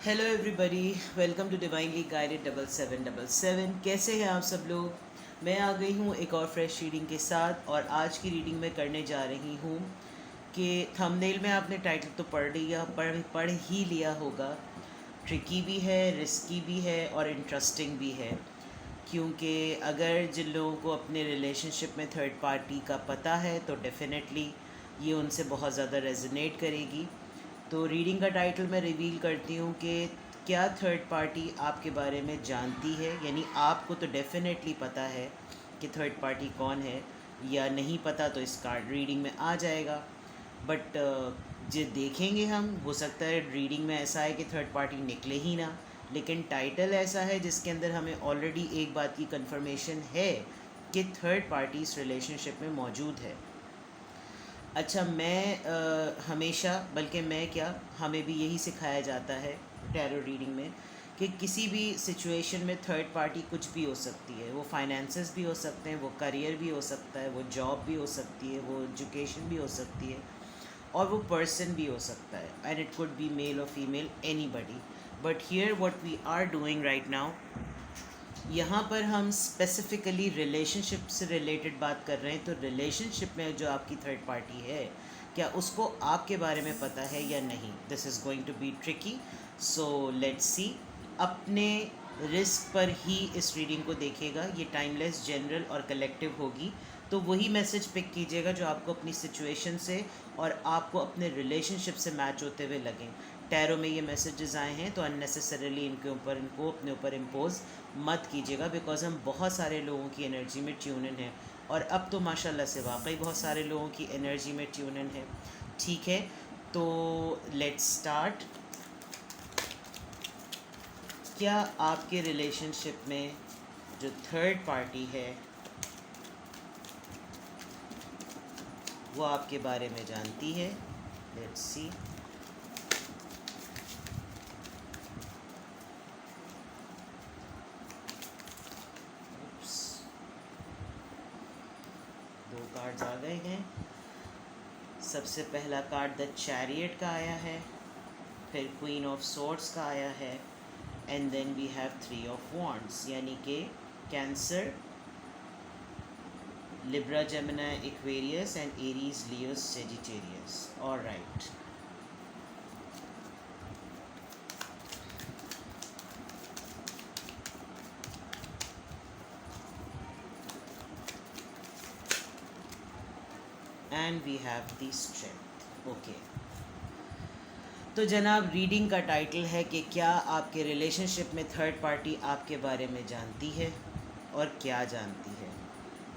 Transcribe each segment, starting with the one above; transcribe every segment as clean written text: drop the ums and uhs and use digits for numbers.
Hello everybody, welcome to divinely guided 7777। कैसे हैं आप सब लोग। मैं आ गई हूँ एक और फ्रेश रीडिंग के साथ। और आज की रीडिंग में करने जा रही हूँ कि थंबनेल में आपने टाइटल तो पढ़ ही लिया होगा। ट्रिकी भी है, रिस्की भी है और इंटरेस्टिंग भी है। क्योंकि अगर जिन लोगों को अपने रिलेशनशिप में थर्ड पार्टी का पता है तो डेफिनेटली ये उनसे बहुत ज़्यादा रेजोनेट करेगी। तो रीडिंग का टाइटल मैं रिवील करती हूँ कि क्या थर्ड पार्टी आपके बारे में जानती है। यानी आपको तो डेफिनेटली पता है कि थर्ड पार्टी कौन है, या नहीं पता तो इस कार्ड रीडिंग में आ जाएगा। बट जो देखेंगे हम, हो सकता है रीडिंग में ऐसा है कि थर्ड पार्टी निकले ही ना, लेकिन टाइटल ऐसा है जिसके अंदर हमें ऑलरेडी एक बात की कंफर्मेशन है कि थर्ड पार्टी इस रिलेशनशिप में मौजूद है। अच्छा, हमेशा, बल्कि मैं क्या, हमें भी यही सिखाया जाता है टैरो रीडिंग में कि किसी भी सिचुएशन में थर्ड पार्टी कुछ भी हो सकती है। वो फाइनेंसेस भी हो सकते हैं, वो करियर भी हो सकता है, वो जॉब भी हो सकती है, वो एजुकेशन भी हो सकती है, और वो पर्सन भी हो सकता है। And it could be male और female, anybody. But here what we are doing right now, यहाँ पर हम स्पेसिफ़िकली रिलेशनशिप से रिलेटेड बात कर रहे हैं। तो रिलेशनशिप में जो आपकी थर्ड पार्टी है, क्या उसको आपके बारे में पता है या नहीं। This is going to be tricky, so let's see. अपने रिस्क पर ही इस रीडिंग को देखिएगा। ये टाइमलेस, जनरल और कलेक्टिव होगी। तो वही मैसेज पिक कीजिएगा जो आपको अपनी सिचुएशन से और आपको अपने रिलेशनशिप से मैच होते हुए लगें। टैरो में ये मैसेजेस आए हैं तो अननेसेसरीली इनको अपने ऊपर इम्पोज मत कीजिएगा, बिकॉज हम बहुत सारे लोगों की एनर्जी में ट्यून इन है। और अब तो माशाल्लाह से वाकई बहुत सारे लोगों की एनर्जी में ट्यून इन है। ठीक है, तो लेट्स स्टार्ट। क्या आपके रिलेशनशिप में जो थर्ड पार्टी है वो आपके बारे में जानती है। Let's see. दो कार्ड्स आ गए हैं। सबसे पहला कार्ड द चैरियट का आया है, फिर क्वीन ऑफ सोर्ड्स का आया है, and then we have three of wands, यानी कि Cancer, Libra, Gemini, Aquarius and Aries, Leo, Sagittarius. Alright, and we have the strength. Okay, तो जनाब, रीडिंग का टाइटल है कि क्या आपके रिलेशनशिप में थर्ड पार्टी आपके बारे में जानती है और क्या जानती है।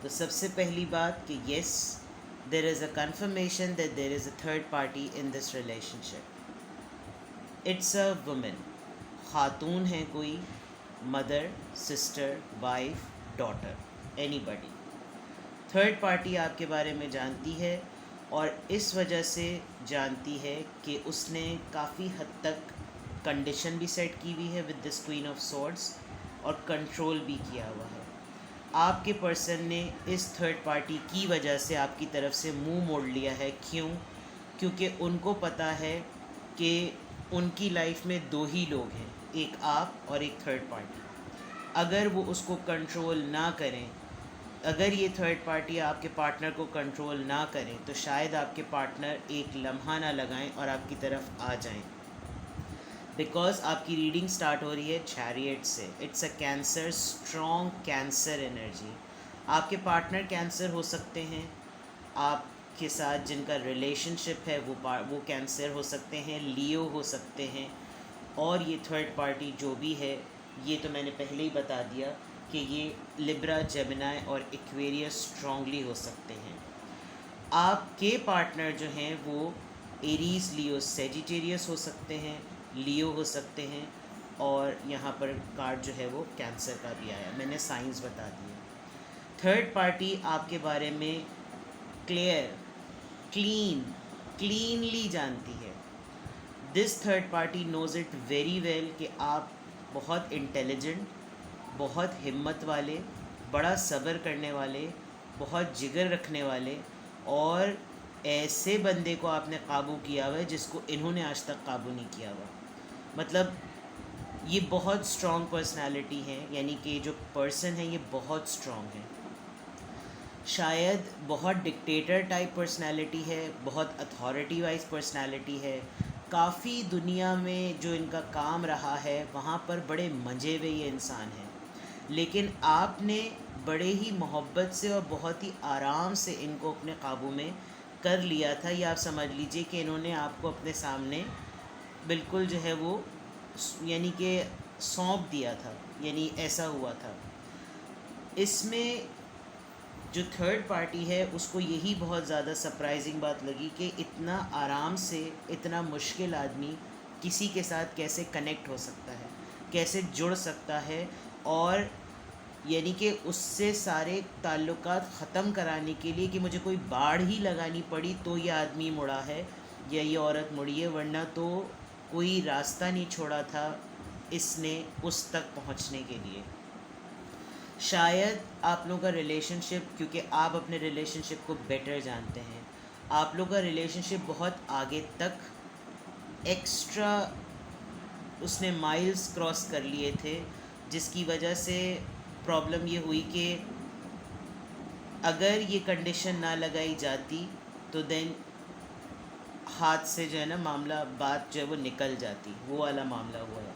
तो सबसे पहली बात कि yes, there is a conformation that there is a third party in this relationship. It's a women, खातून है कोई, mother, sister, wife, daughter, anybody. Third party आपके बारे में जानती है और इस वजह से जानती है कि उसने काफ़ी हद तक कंडीशन भी सेट की हुई है with this queen of swords, और कंट्रोल भी किया हुआ है। आपके पर्सन ने इस थर्ड पार्टी की वजह से आपकी तरफ से मुंह मोड़ लिया है। क्यों? क्योंकि उनको पता है कि उनकी लाइफ में दो ही लोग हैं, एक आप और एक थर्ड पार्टी। अगर वो उसको कंट्रोल ना करें, अगर ये थर्ड पार्टी आपके पार्टनर को कंट्रोल ना करें, तो शायद आपके पार्टनर एक लम्हा ना लगाएं और आपकी तरफ आ जाएं। बिकॉज आपकी रीडिंग स्टार्ट हो रही है चैरियट से। It's a cancer, strong cancer energy. आपके पार्टनर कैंसर हो सकते हैं, आपके साथ जिनका रिलेशनशिप है वो कैंसर हो सकते हैं, लियो हो सकते हैं, और ये थर्ड पार्टी जो भी है, ये तो मैंने पहले ही बता दिया कि ये लिब्रा, जेमिनी और एक्वेरियस स्ट्रांगली हो सकते हैं। आपके पार्टनर जो हैं वो एरीज, लियो, सेजिटेरियस हो सकते हैं, लियो हो सकते हैं, और यहाँ पर कार्ड जो है वो कैंसर का भी आया, मैंने साइंस बता दिए। थर्ड पार्टी आपके बारे में क्लियर, क्लीनली जानती है। This third party knows it very well कि आप बहुत इंटेलिजेंट, बहुत हिम्मत वाले, बड़ा सब्र करने वाले, बहुत जिगर रखने वाले, और ऐसे बंदे को आपने काबू किया हुआ है जिसको इन्होंने आज तक काबू नहीं किया हुआ। मतलब ये बहुत स्ट्रॉन्ग पर्सनालिटी है, यानी कि जो पर्सन है ये बहुत स्ट्रॉन्ग है। शायद बहुत डिक्टेटर टाइप पर्सनालिटी है, बहुत अथॉरिटी वाइज पर्सनालिटी है। काफ़ी दुनिया में जो इनका काम रहा है वहाँ पर बड़े मंजे हुए ये इंसान हैं, लेकिन आपने बड़े ही मोहब्बत से और बहुत ही आराम से इनको अपने काबू में कर लिया था। या आप समझ लीजिए कि इन्होंने आपको अपने सामने बिल्कुल जो है वो यानी कि सौंप दिया था, यानी ऐसा हुआ था। इसमें जो थर्ड पार्टी है उसको यही बहुत ज़्यादा सरप्राइजिंग बात लगी कि इतना आराम से इतना मुश्किल आदमी किसी के साथ कैसे कनेक्ट हो सकता है, कैसे जुड़ सकता है, और यानी कि उससे सारे ताल्लुकात ख़त्म कराने के लिए कि मुझे कोई बाढ़ ही लगानी पड़ी तो ये आदमी मुड़ा है या ये औरत मुड़ी है, वरना तो कोई रास्ता नहीं छोड़ा था इसने उस तक पहुंचने के लिए। शायद आप लोगों का रिलेशनशिप, क्योंकि आप अपने रिलेशनशिप को बेटर जानते हैं, आप लोगों का रिलेशनशिप बहुत आगे तक एक्स्ट्रा उसने माइल्स क्रॉस कर लिए थे, जिसकी वजह से प्रॉब्लम ये हुई कि अगर ये कंडीशन ना लगाई जाती तो देन हाथ से जो है ना मामला, बात जो है वो निकल जाती, वो वाला मामला हुआ है।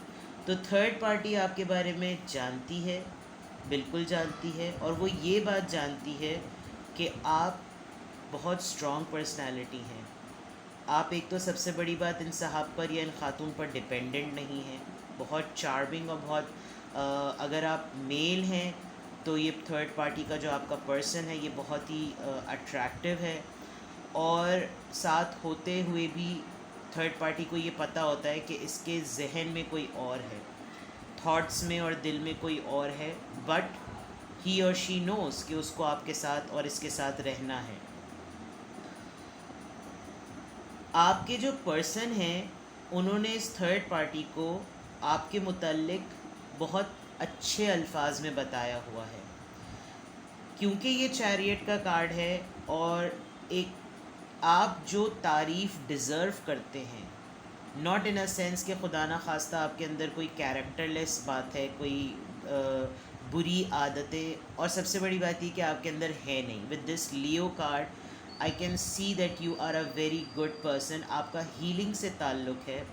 तो थर्ड पार्टी आपके बारे में जानती है, बिल्कुल जानती है, और वो ये बात जानती है कि आप बहुत स्ट्रॉन्ग पर्सनालिटी हैं। आप एक तो सबसे बड़ी बात इन साहब पर या इन खातून पर डिपेंडेंट नहीं हैं, बहुत चार्मिंग और बहुत अगर आप मेल हैं तो ये थर्ड पार्टी का जो आपका पर्सन है ये बहुत ही अट्रैक्टिव है, और साथ होते हुए भी थर्ड पार्टी को ये पता होता है कि इसके जहन में कोई और है, थॉट्स में और दिल में कोई और है, बट ही और शी नोज़ कि उसको आपके साथ और इसके साथ रहना है। आपके जो पर्सन हैं उन्होंने इस थर्ड पार्टी को आपके मुतल्लिक बहुत अच्छे अल्फाज में बताया हुआ है, क्योंकि ये चैरियट का कार्ड है, और एक आप जो तारीफ़ डिज़र्व करते हैं, नॉट इन अ सेंस कि खुदा ना खास्ता आपके अंदर कोई कैरेक्टरलेस बात है, कोई बुरी आदतें, और सबसे बड़ी बात ये कि आपके अंदर है नहीं। With this Leo card I can see that you are a very good person. आपका हीलिंग से ताल्लुक़ है,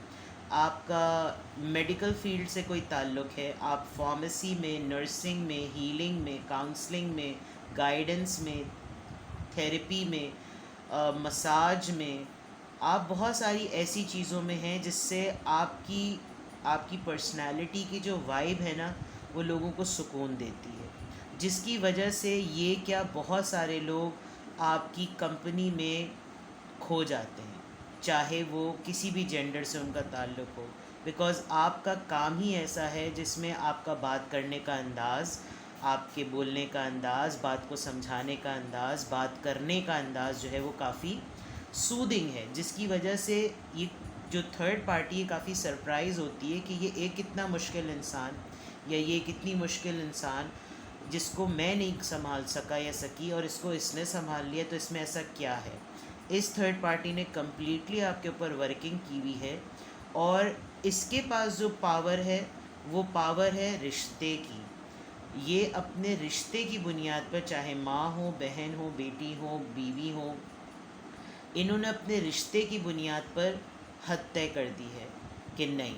आपका मेडिकल फील्ड से कोई ताल्लुक़ है, आप फार्मेसी में, नर्सिंग में, हीलिंग में, काउंसलिंग में, गाइडेंस में, थेरेपी में, मसाज में, आप बहुत सारी ऐसी चीज़ों में हैं जिससे आपकी पर्सनालिटी की जो वाइब है ना वो लोगों को सुकून देती है, जिसकी वजह से ये क्या बहुत सारे लोग आपकी कंपनी में खो जाते हैं, चाहे वो किसी भी जेंडर से उनका ताल्लुक़ हो, बिकॉज़ आपका काम ही ऐसा है जिसमें आपका बात करने का अंदाज़, आपके बोलने का अंदाज़, बात को समझाने का अंदाज़, बात करने का अंदाज़ जो है वो काफ़ी सूदिंग है, जिसकी वजह से ये जो थर्ड पार्टी है काफ़ी सरप्राइज़ होती है कि ये एक कितना मुश्किल इंसान या ये कितनी मुश्किल इंसान जिसको मैं नहीं संभाल सका या सकी और इसको इसने संभाल लिया, तो इसमें ऐसा क्या है। इस थर्ड पार्टी ने कम्प्लीटली आपके ऊपर वर्किंग की हुई है, और इसके पास जो पावर है वो पावर है रिश्ते की। ये अपने रिश्ते की बुनियाद पर, चाहे माँ हो, बहन हो, बेटी हो, बीवी हो, इन्होंने अपने रिश्ते की बुनियाद पर हद तय कर दी है कि नहीं,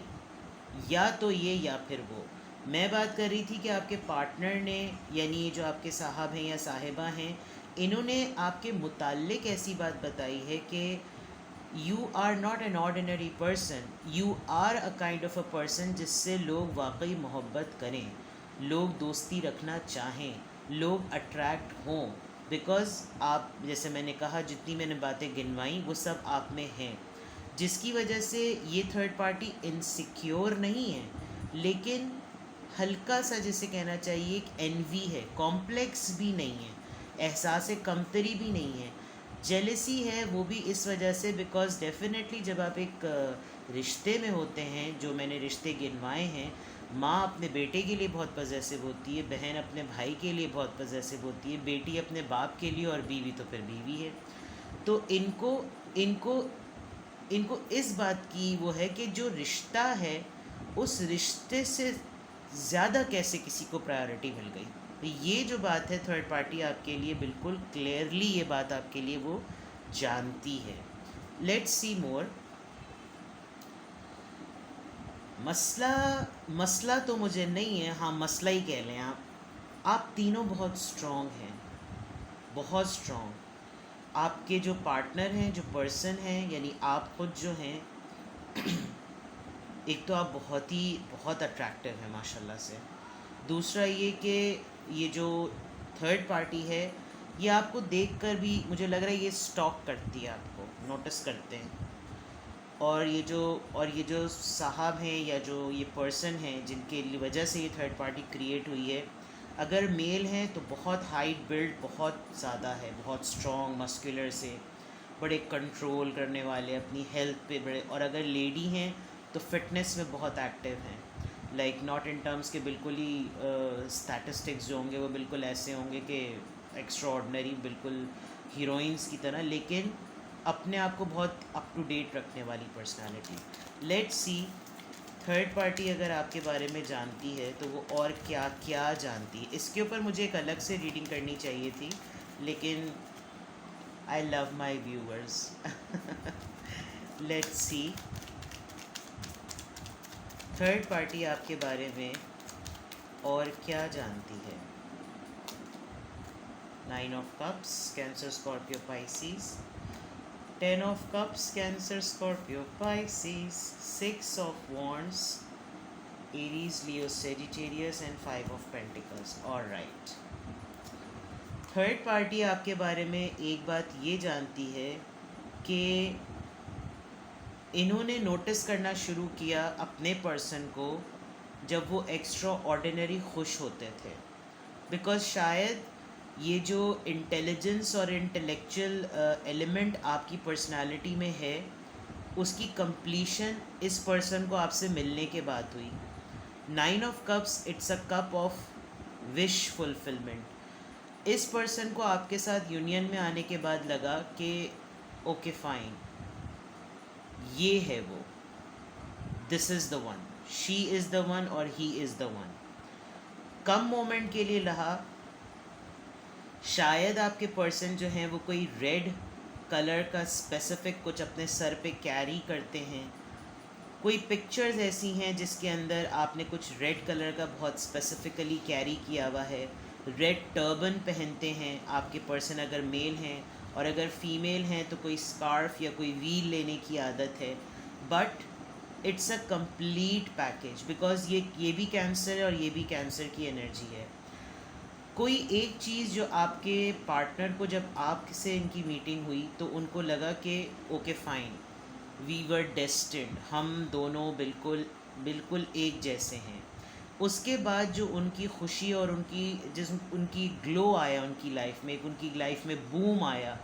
या तो ये या फिर वो। मैं बात कर रही थी कि आपके पार्टनर ने, यानी ये जो आपके साहब हैं या साहिबा हैं, इन्होंने आपके मुताल्लिक ऐसी बात बताई है कि you are not an ordinary person, you are a kind of a person जिससे लोग वाकई मोहब्बत करें, लोग दोस्ती रखना चाहें, लोग अट्रैक्ट हों, बिकॉज़ आप, जैसे मैंने कहा, जितनी मैंने बातें गिनवाई वो सब आप में हैं, जिसकी वजह से ये थर्ड पार्टी इनसिक्योर नहीं है, लेकिन हल्का सा जिसे कहना चाहिए एक एनवी है, कॉम्प्लेक्स भी नहीं है, एहसास कमतरी भी नहीं है, जेलसी है, वो भी इस वजह से बिकॉज़ डेफिनेटली जब आप एक रिश्ते में होते हैं, जो मैंने रिश्ते गिनवाए हैं, माँ अपने बेटे के लिए बहुत पजेसिव होती है, बहन अपने भाई के लिए बहुत पजेसिव होती है, बेटी अपने बाप के लिए, और बीवी तो फिर बीवी है। तो इनको इनको इनको इस बात की वो है कि जो रिश्ता है उस रिश्ते से ज़्यादा कैसे किसी को प्रायोरिटी मिल गई। तो ये जो बात है, थर्ड पार्टी आपके लिए बिल्कुल क्लियरली ये बात आपके लिए वो जानती है। लेट्स सी मोर। मसला मसला तो मुझे नहीं है, हाँ मसला ही कह लें आप तीनों बहुत स्ट्रॉन्ग हैं, बहुत स्ट्रॉन्ग। आपके जो पार्टनर हैं, जो पर्सन हैं, यानी आप खुद जो हैं, एक तो आप बहुत अट्रैक्टिव हैं माशाल्लाह से। दूसरा ये कि ये जो थर्ड पार्टी है, ये आपको देखकर भी मुझे लग रहा है ये स्टॉक करती है, आपको नोटिस करते हैं। और ये जो साहब हैं या जो ये पर्सन हैं जिनके वजह से ये थर्ड पार्टी क्रिएट हुई है, अगर मेल हैं तो बहुत हाइट बिल्ड बहुत ज़्यादा है, बहुत स्ट्रॉन्ग मस्कुलर से, बड़े कंट्रोल करने वाले, अपनी हेल्थ पे बड़े। और अगर लेडी हैं तो फिटनेस में बहुत एक्टिव हैं, लाइक नॉट इन टर्म्स के बिल्कुल ही स्टैटिस्टिक्स जो होंगे वो बिल्कुल ऐसे होंगे कि एक्स्ट्रा ऑर्डनरी, बिल्कुल हीरोइंस की तरह, लेकिन अपने आप को बहुत अप टू डेट रखने वाली personality. Let's see, third party अगर आपके बारे में जानती है तो वो और क्या क्या जानती है। इसके ऊपर मुझे एक अलग से रीडिंग करनी चाहिए थी, लेकिन I love my viewers. Let's see, third party आपके बारे में और क्या जानती है। 9 of cups, cancer, Scorpio, Pisces. 10 of cups, cancer, Scorpio, Pisces. 6 of wands, Aries, Leo, Sagittarius, and 5 of pentacles. Alright, third party आपके बारे में एक बात ये जानती है कि इन्होंने नोटिस करना शुरू किया अपने पर्सन को जब वो एक्स्ट्रा ऑर्डिनरी खुश होते थे। बिकॉज शायद ये जो इंटेलिजेंस और इंटेलेक्चुअल एलिमेंट आपकी पर्सनालिटी में है, उसकी कंप्लीशन इस पर्सन को आपसे मिलने के बाद हुई। 9 of cups, it's a cup of wish fulfilment. इस पर्सन को आपके साथ यूनियन में आने के बाद लगा कि ओके फाइन, ये है वो, this is the one, she is the one और ही इज़ द वन। कम मोमेंट के लिए रहा। शायद आपके पर्सन जो हैं वो कोई रेड कलर का स्पेसिफिक कुछ अपने सर पे कैरी करते हैं। कोई पिक्चर्स ऐसी हैं जिसके अंदर आपने कुछ रेड कलर का बहुत स्पेसिफिकली कैरी किया हुआ है। रेड टर्बन पहनते हैं आपके पर्सन अगर मेल हैं, और अगर फीमेल हैं तो कोई स्कार्फ या कोई वील लेने की आदत है। But it's a complete package, because ये भी कैंसर है और ये भी कैंसर की एनर्जी है। कोई एक चीज़ जो आपके पार्टनर को, जब आपसे इनकी मीटिंग हुई तो उनको लगा कि okay fine, we were destined, हम दोनों बिल्कुल बिल्कुल एक जैसे हैं। उसके बाद जो उनकी खुशी और उनकी ग्लो आया उनकी लाइफ में, एक उनकी लाइफ में बूम आया,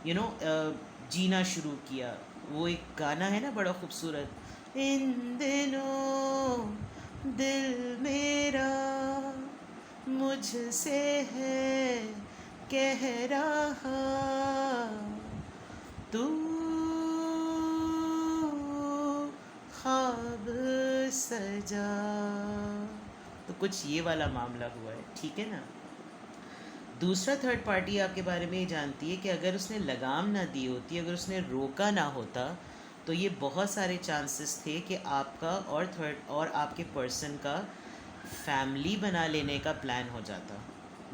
जीना शुरू किया। वो एक गाना है ना बड़ा खूबसूरत, इन दिनों दिल मेरा मुझसे है कह रहा, तू ख्वाब सजा। तो कुछ ये वाला मामला हुआ है, ठीक है ना। दूसरा, थर्ड पार्टी आपके बारे में ये जानती है कि अगर उसने लगाम ना दी होती, अगर उसने रोका ना होता, तो ये बहुत सारे चांसेस थे कि आपका और आपके पर्सन का फैमिली बना लेने का प्लान हो जाता।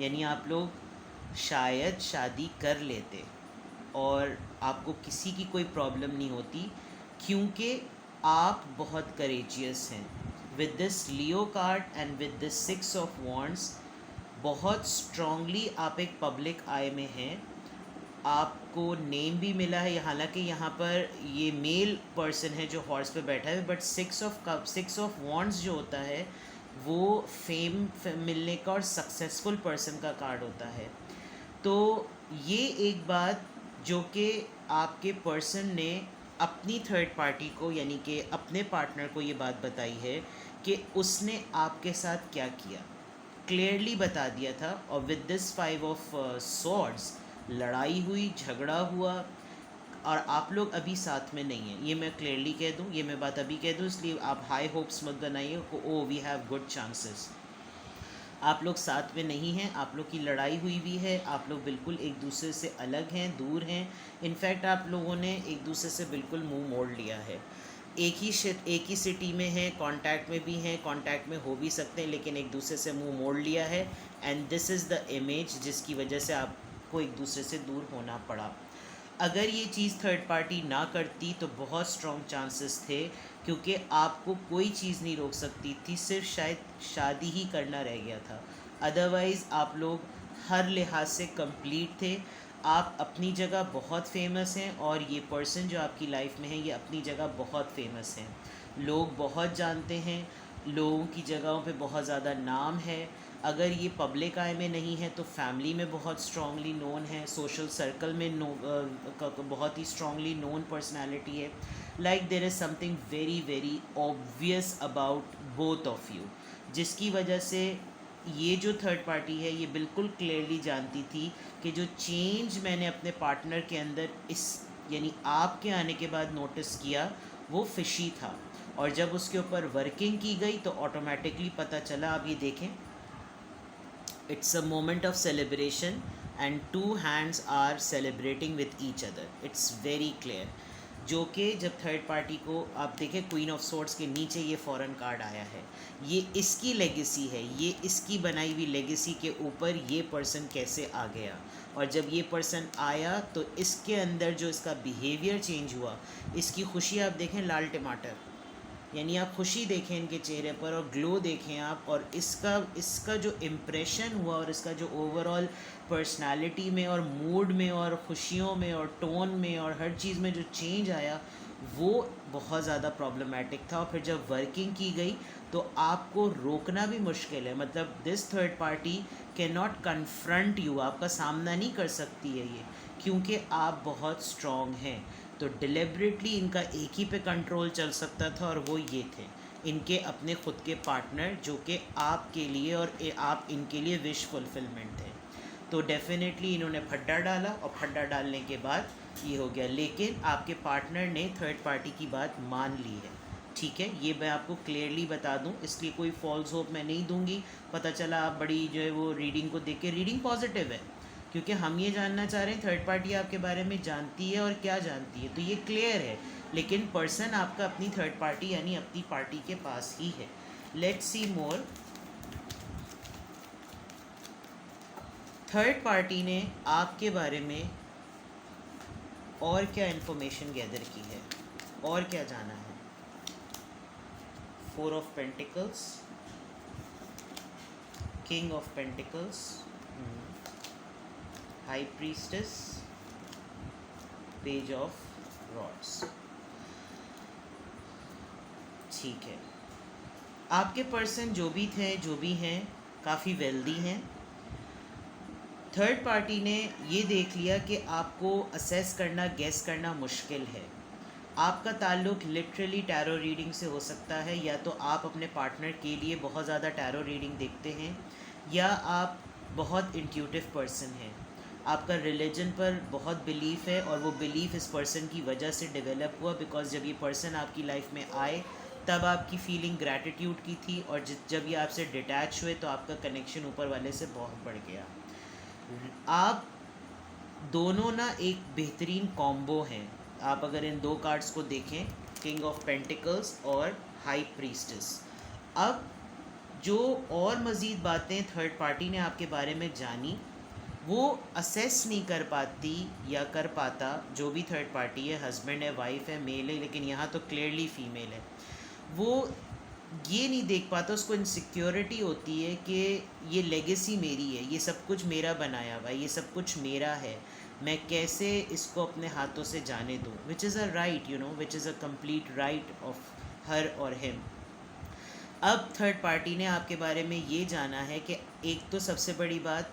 यानी आप लोग शायद शादी कर लेते और आपको किसी की कोई प्रॉब्लम नहीं होती, क्योंकि आप बहुत करेजियस हैं। With this Leo card and with this 6 of wands, बहुत स्ट्रॉन्गली आप एक पब्लिक आई में हैं। आपको नेम भी मिला है, हालांकि यहाँ पर ये मेल पर्सन है जो हॉर्स पे बैठा है, बट 6 ऑफ वॉन्ड्स जो होता है वो फेम मिलने का और सक्सेसफुल पर्सन का कार्ड होता है। तो ये एक बात जो कि आपके पर्सन ने अपनी थर्ड पार्टी को, यानी कि अपने पार्टनर को ये बात बताई है कि उसने आपके साथ क्या किया, क्लियरली बता दिया था। और विद दिस 5 ऑफ सॉर्ड्स, लड़ाई हुई, झगड़ा हुआ, और आप लोग अभी साथ में नहीं हैं, ये मैं क्लियरली कह दूँ, ये मैं बात अभी कह दूँ, इसलिए आप हाई होप्स मत बनाइए oh we have good chances. आप लोग साथ में नहीं हैं, आप लोग की लड़ाई हुई भी है, आप लोग बिल्कुल एक दूसरे से अलग हैं, दूर हैं। इनफैक्ट आप लोगों ने एक दूसरे से बिल्कुल मुंह मोड़ लिया है। एक ही सिटी में हैं, कांटेक्ट में भी हैं, कांटेक्ट में हो भी सकते हैं, लेकिन एक दूसरे से मुंह मोड़ लिया है। And this is the image जिसकी वजह से आपको एक दूसरे से दूर होना पड़ा। अगर ये चीज़ थर्ड पार्टी ना करती तो बहुत स्ट्रॉन्ग चांसेस थे, क्योंकि आपको कोई चीज़ नहीं रोक सकती थी, सिर्फ शायद शादी ही करना रह गया था। अदरवाइज़ आप लोग हर लिहाज से कंप्लीट थे। आप अपनी जगह बहुत फेमस हैं और ये पर्सन जो आपकी लाइफ में है ये अपनी जगह बहुत फेमस हैं। लोग बहुत जानते हैं, लोगों की जगहों पे बहुत ज़्यादा नाम है। अगर ये पब्लिक आई में नहीं है तो फैमिली में बहुत स्ट्रांगली नोन है, सोशल सर्कल में बहुत ही स्ट्रांगली नोन पर्सनालिटी है। Like there is something very very obvious about both of you, जिसकी वजह से ये जो थर्ड पार्टी है ये बिल्कुल क्लियरली जानती थी कि जो चेंज मैंने अपने पार्टनर के अंदर इस यानी आपके आने के बाद नोटिस किया वो फिशी था, और जब उसके ऊपर वर्किंग की गई तो ऑटोमेटिकली पता चला। आप ये देखें, it's a moment of celebration and two hands are celebrating with each other, it's very clear। जो कि जब थर्ड पार्टी को आप देखें, क्वीन ऑफ सोर्ड्स के नीचे ये फॉरेन कार्ड आया है, ये इसकी लेगेसी है, ये इसकी बनाई हुई लेगेसी के ऊपर ये पर्सन कैसे आ गया। और जब ये पर्सन आया तो इसके अंदर जो इसका बिहेवियर चेंज हुआ, इसकी खुशी आप देखें लाल टमाटर, यानी आप खुशी देखें इनके चेहरे पर और ग्लो देखें आप, और इसका जो इम्प्रेशन हुआ और इसका जो ओवरऑल पर्सनालिटी में और मूड में और खुशियों में और टोन में और हर चीज़ में जो चेंज आया वो बहुत ज़्यादा प्रॉब्लमेटिक था। और फिर जब वर्किंग की गई तो आपको रोकना भी मुश्किल है, मतलब this third party can not confront you, आपका सामना नहीं कर सकती है ये, क्योंकि आप बहुत स्ट्रॉन्ग हैं। तो डिलिबरेटली इनका एक ही पे कंट्रोल चल सकता था और वो ये थे इनके अपने ख़ुद के पार्टनर, जो कि आपके लिए और आप इनके लिए विश फुलफिलमेंट थे। तो डेफिनेटली इन्होंने फड्डा डाला और फड्डा डालने के बाद ये हो गया, लेकिन आपके पार्टनर ने थर्ड पार्टी की बात मान ली है, ठीक है। ये मैं आपको क्लियरली बता दूं, इसलिए कोई फॉल्स होप मैं नहीं दूंगी। पता चला आप बड़ी जो है वो रीडिंग को देख के, रीडिंग पॉजिटिव है क्योंकि हम ये जानना चाह रहे हैं थर्ड पार्टी आपके बारे में जानती है और क्या जानती है, तो ये क्लियर है। लेकिन पर्सन आपका अपनी थर्ड पार्टी यानी अपनी पार्टी के पास ही है। Let's see more. Third party ने आपके बारे में और क्या इन्फॉर्मेशन गैदर की है और क्या जाना है। 4 of pentacles, king of pentacles, high priestess, page of rods. ठीक है, आपके पर्सन जो भी थे जो भी हैं काफ़ी वेल्दी हैं। थर्ड पार्टी ने ये देख लिया कि आपको असेस करना, गेस करना मुश्किल है। आपका ताल्लुक़ लिटरली टैरो रीडिंग से हो सकता है, या तो आप अपने पार्टनर के लिए बहुत ज़्यादा टैरो रीडिंग देखते हैं, या आप बहुत इंट्यूटिव पर्सन हैं। आपका रिलीजन पर बहुत बिलीफ है और वो बिलीफ इस पर्सन की वजह से डेवलप हुआ, बिकॉज जब ये पर्सन आपकी लाइफ में आए तब आपकी फीलिंग ग्रैटिट्यूड की थी, और जब ये आपसे डिटैच हुए तो आपका कनेक्शन ऊपर वाले से बहुत बढ़ गया। आप दोनों ना एक बेहतरीन कॉम्बो हैं। आप अगर इन दो कार्ड्स को देखें, किंग ऑफ पेंटिकल्स और हाई प्रीस्टेस। अब जो और मज़ीद बातें थर्ड पार्टी ने आपके बारे में जानी वो असेस नहीं कर पाती या कर पाता जो भी थर्ड पार्टी है, हस्बैंड है, वाइफ है, मेल है, लेकिन यहाँ तो क्लियरली फीमेल है। वो ये नहीं देख पाता, उसको इनसिक्योरिटी होती है कि ये लेगेसी मेरी है, ये सब कुछ मेरा बनाया हुआ है, ये सब कुछ मेरा है, मैं कैसे इसको अपने हाथों से जाने दूँ, which is a right, you know, which is a complete right of her और हिम। अब थर्ड पार्टी ने आपके बारे में ये जाना है कि एक तो सबसे बड़ी बात,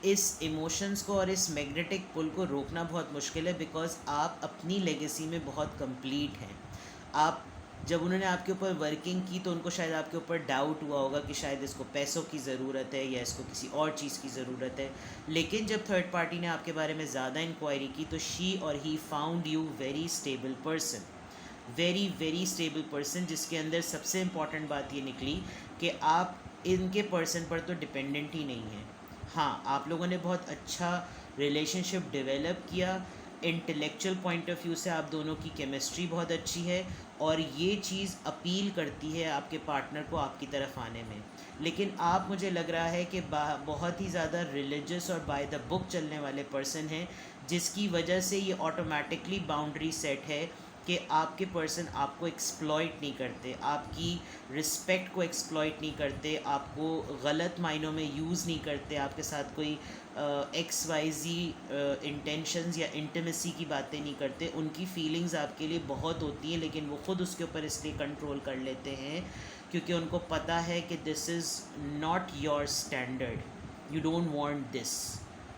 इस इमोशंस को और इस मैग्नेटिक पुल को रोकना बहुत मुश्किल है, बिकॉज़ आप अपनी लेगेसी में बहुत कंप्लीट हैं। आप जब उन्होंने आपके ऊपर वर्किंग की तो उनको शायद आपके ऊपर डाउट हुआ होगा कि शायद इसको पैसों की ज़रूरत है या इसको किसी और चीज़ की ज़रूरत है। लेकिन जब थर्ड पार्टी ने आपके बारे में ज़्यादा इंक्वायरी की तो शी और he found you very stable person, very very stable person, जिसके अंदर सबसे इम्पॉर्टेंट बात ये निकली कि आप इनके पर्सन पर तो डिपेंडेंट ही नहीं हैं। हाँ, आप लोगों ने बहुत अच्छा रिलेशनशिप डेवलप किया, इंटेलेक्चुअल पॉइंट ऑफ व्यू से आप दोनों की केमिस्ट्री बहुत अच्छी है और ये चीज़ अपील करती है आपके पार्टनर को आपकी तरफ आने में। लेकिन आप, मुझे लग रहा है कि बहुत ही ज़्यादा रिलीजियस और बाय द बुक चलने वाले पर्सन हैं, जिसकी वजह से ये ऑटोमेटिकली बाउंड्री सेट है कि आपके पर्सन आपको एक्सप्लॉइट नहीं करते, आपकी रिस्पेक्ट को एक्सप्लॉइट नहीं करते, आपको गलत मायनों में यूज़ नहीं करते, आपके साथ कोई XYZ इंटेंशंस या इंटीमेसी की बातें नहीं करते। उनकी फीलिंग्स आपके लिए बहुत होती हैं लेकिन वो ख़ुद उसके ऊपर इसलिए कंट्रोल कर लेते हैं क्योंकि उनको पता है कि this is not your standard, you don't want this.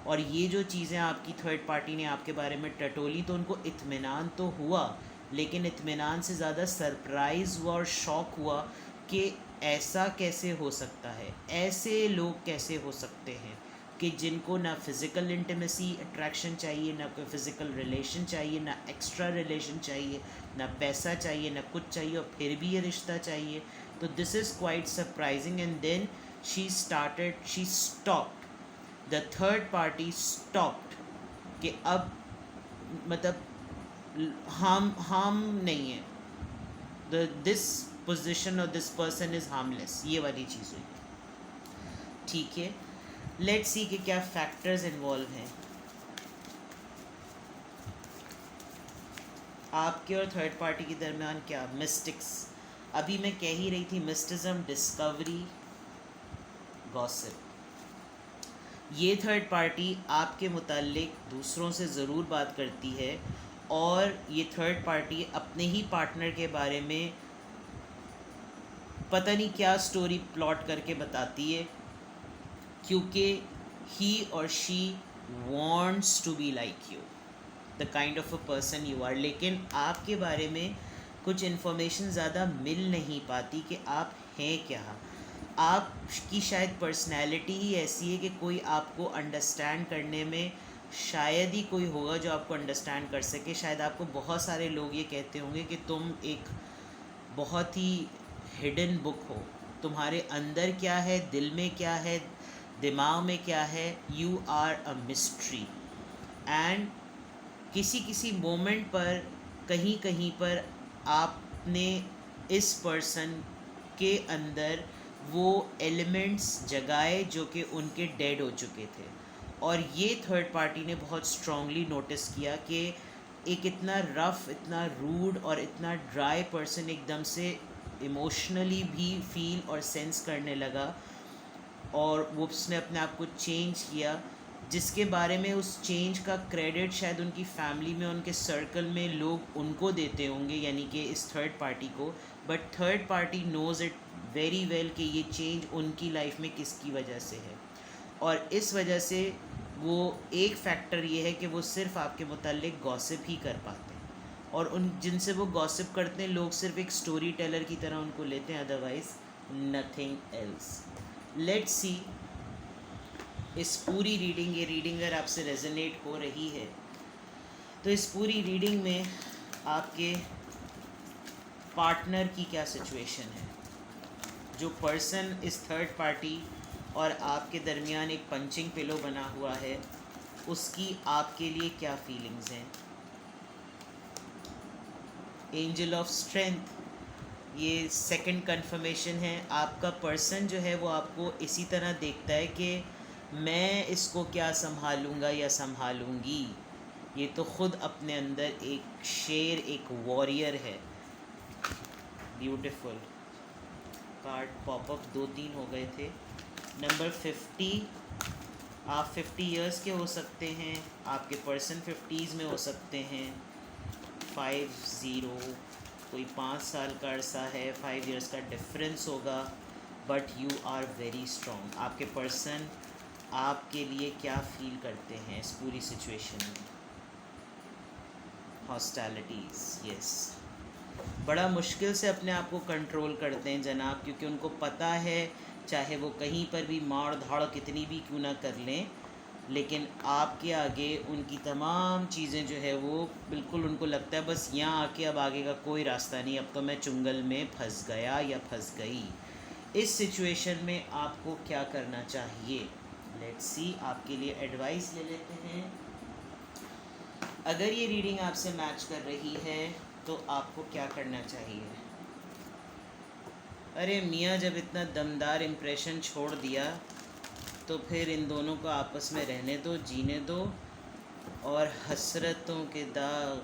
और ये जो चीज़ें आपकी थर्ड पार्टी ने आपके बारे में टटोली तो उनको इत्मीनान तो हुआ, लेकिन इत्मीनान से ज़्यादा सरप्राइज़ हुआ और शॉक हुआ कि ऐसा कैसे हो सकता है, ऐसे लोग कैसे हो सकते हैं कि जिनको ना फिज़िकल इंटीमेसी अट्रैक्शन चाहिए, ना कोई फ़िज़िकल रिलेशन चाहिए, ना एक्स्ट्रा रिलेशन चाहिए, ना पैसा चाहिए, ना कुछ चाहिए और फिर भी ये रिश्ता चाहिए। तो this is quite surprising. And then she stopped, the third party stopped कि अब मतलब हार्म नहीं है, दिस पोजिशन और दिस पर्सन इज़ हार्मलेस, ये वाली चीज़ हुई। ठीक है, लेट्स सी कि क्या फैक्टर्स इन्वॉल्व हैं आपके और थर्ड पार्टी के दरमियान। क्या मिस्टिक्स, अभी मैं कह ही रही थी, मिस्टिज्म, डिस्कवरी, गॉसिप। ये थर्ड पार्टी आपके मुताल्लिक दूसरों से ज़रूर बात करती है और ये थर्ड पार्टी अपने ही पार्टनर के बारे में पता नहीं क्या स्टोरी प्लॉट करके बताती है क्योंकि ही और she wants to be like you, the kind of a person you are। लेकिन आपके बारे में कुछ इन्फॉर्मेशन ज़्यादा मिल नहीं पाती कि आप हैं क्या। आपकी शायद पर्सनैलिटी ही ऐसी है कि कोई आपको अंडरस्टैंड करने में शायद ही कोई होगा जो आपको अंडरस्टैंड कर सके। शायद आपको बहुत सारे लोग ये कहते होंगे कि तुम एक बहुत ही हिडन बुक हो, तुम्हारे अंदर क्या है, दिल में क्या है, दिमाग में क्या है, you are a mystery. And किसी किसी मोमेंट पर कहीं कहीं पर आपने इस पर्सन के अंदर वो एलिमेंट्स जगाए जो कि उनके डेड हो चुके थे। और ये थर्ड पार्टी ने बहुत स्ट्रांगली नोटिस किया कि एक इतना रफ़, इतना रूड और इतना ड्राई पर्सन एकदम से इमोशनली भी फील और सेंस करने लगा और वो उसने अपने आप को चेंज किया, जिसके बारे में उस चेंज का क्रेडिट शायद उनकी फैमिली में, उनके सर्कल में लोग उनको देते होंगे, यानी कि इस थर्ड पार्टी को। But third party knows it very well कि ये चेंज उनकी लाइफ में किसकी वजह से है। और इस वजह से वो एक फैक्टर ये है कि वो सिर्फ आपके मुताल्लिक गॉसिप ही कर पाते हैं और उन जिनसे वो गॉसिप करते हैं लोग सिर्फ एक स्टोरी टेलर की तरह उनको लेते हैं, otherwise nothing else. Let's see इस पूरी रीडिंग, ये रीडिंग अगर आपसे रेजोनेट हो रही है तो इस पूरी रीडिंग में आपके पार्टनर की क्या सिचुएशन है, जो पर्सन इस थर्ड पार्टी और आपके दरमियान एक पंचिंग पिलो बना हुआ है, उसकी आपके लिए क्या फीलिंग्स हैं। एंजल ऑफ स्ट्रेंथ, ये सेकंड कंफर्मेशन है। आपका पर्सन जो है वो आपको इसी तरह देखता है कि मैं इसको क्या संभालूंगा या संभालूंगी। ये तो ख़ुद अपने अंदर एक शेर, एक वॉरियर है। ब्यूटीफुल कार्ड पॉपअप 2-3 हो गए थे। नंबर 50, आप 50 इयर्स के हो सकते हैं, आपके पर्सन 50s में हो सकते हैं। 50, कोई 5 साल का अरसा है, 5 इयर्स का डिफरेंस होगा, but you are very strong. आपके पर्सन आपके लिए क्या फील करते हैं इस पूरी सिचुएशन में। हॉस्टैलिटीज़, यस। बड़ा मुश्किल से अपने आप को कंट्रोल करते हैं जनाब, क्योंकि उनको पता है चाहे वो कहीं पर भी मार धाड़ कितनी भी क्यों ना कर लें, लेकिन आपके आगे उनकी तमाम चीज़ें जो है वो बिल्कुल, उनको लगता है बस यहाँ आके अब आगे का कोई रास्ता नहीं, अब तो मैं चुंगल में फंस गया या फंस गई। इस सिचुएशन में आपको क्या करना चाहिए? लेट्स सी, आपके लिए एडवाइस ले लेते हैं। अगर ये रीडिंग आपसे मैच कर रही है तो आपको क्या करना चाहिए? अरे मियाँ, जब इतना दमदार इम्प्रेशन छोड़ दिया तो फिर इन दोनों को आपस में रहने दो, जीने दो, और हसरतों के दाग,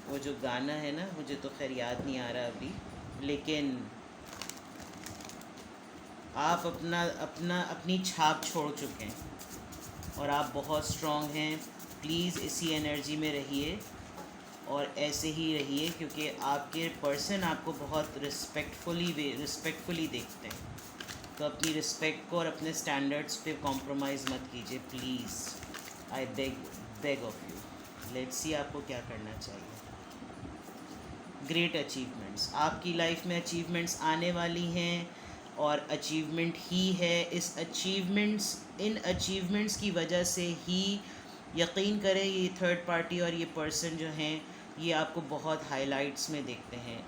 वो जो गाना है ना, मुझे तो खैर याद नहीं आ रहा अभी, लेकिन आप अपना अपना अपनी छाप छोड़ चुके हैं और आप बहुत स्ट्रॉन्ग हैं। प्लीज़ इसी एनर्जी में रहिए और ऐसे ही रहिए, क्योंकि आपके पर्सन आपको बहुत रिस्पेक्टफुली देखते हैं। तो अपनी रिस्पेक्ट को और अपने स्टैंडर्ड्स पे कॉम्प्रोमाइज़ मत कीजिए please, I beg of you. Let's see आपको क्या करना चाहिए। ग्रेट अचीवमेंट्स, आपकी लाइफ में अचीवमेंट्स आने वाली हैं और अचीवमेंट ही है। इन अचीवमेंट्स की वजह से ही, यकीन करें, ये थर्ड पार्टी और ये पर्सन जो हैं ये आपको बहुत हाइलाइट्स में देखते हैं।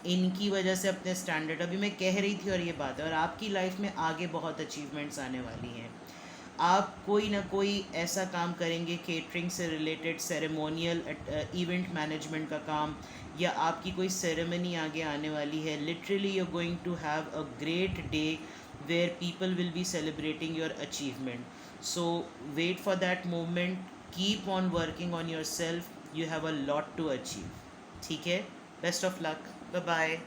इनकी वजह से अपने स्टैंडर्ड, अभी मैं कह रही थी और ये बात है, और आपकी लाइफ में आगे बहुत अचीवमेंट्स आने वाली हैं। आप कोई ना कोई ऐसा काम करेंगे, केटरिंग से रिलेटेड, सेरेमोनियल इवेंट मैनेजमेंट का काम, या आपकी कोई सेरेमनी आगे आने वाली है। Literally you are going to have a great day where people will be celebrating your achievement. So wait for that moment, keep on working on yourself, you have a lot to achieve. ठीक है, best of luck, bye bye.